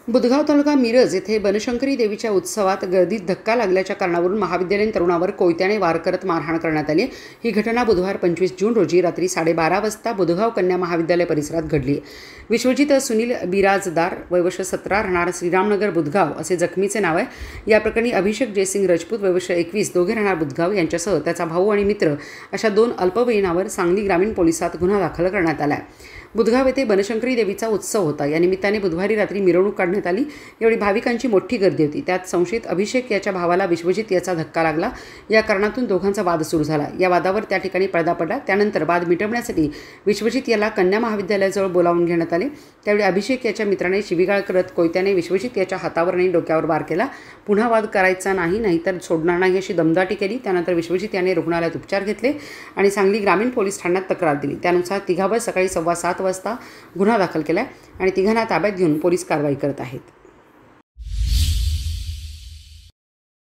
बुधगाव तालुका मिरज येथे बनशंकरी देवीच्या उत्सवात गर्दीत धक्का लागल्याच्या कारणावरून महाविद्यालयीन तरुणावर कोयत्याने वार करत मारहाण करण्यात आली। ही घटना बुधवार 25 जून रोजी रात्री 12:30 वाजता बुधगाव कन्या महाविद्यालय परिसरात घडली। विश्वजित सुनील बिराजदार वय वर्ष 17 राहणार श्रीरामनगर बुधगाव असे जखमीचे नाव आहे। या प्रकरणी अभिषेक जयसिंग राजपूत वय वर्ष 21 दोघे राहणार बुधगाव यांच्यासह त्याचा भाऊ आणि मित्र अशा 2 अल्पवयीनावर सांगली ग्रामीण पोलिसात गुन्हा दाखल करण्यात आला आहे। बुधगाव येथे बनशंकरी देवीचा उत्सव होता। या निमित्ताने बुधवारी रात्री मिरवणूक काढण्यात आली। यावेळी भाविकांची मोठी गर्दी होती। त्यात संशयित अभिषेक याच्या भावाला विश्वजित याचा धक्का लागला। या कारणातून दोघांचा वाद सुरू झाला। या वादावर त्या ठिकाणी पडदा पडला। त्यानंतर वाद मिटवण्यासाठी विश्वजित याला कन्या महाविद्यालयाजवळ बोलावून घेण्यात आले। त्यावेळी अभिषेक याच्या मित्राने शिवीगाळ करत कोयत्याने विश्वजित याच्या हातावर आणि डोक्यावर वार केला। पुन्हा वाद करायचा नाही, नाहीतर सोडणार नाही अशी दमदाटी केली। त्यानंतर विश्वजित याने रुग्णालयात उपचार घेतले आणि सांगली ग्रामीण पोलीस ठाण्यात तक्रार दिली। त्यानुसार तिघावर सकाळी 7:15 वाजता गुन्हा दाखल केला आणि तिघांना ताब्यात घेऊन पोलीस कारवाई करत आहेत।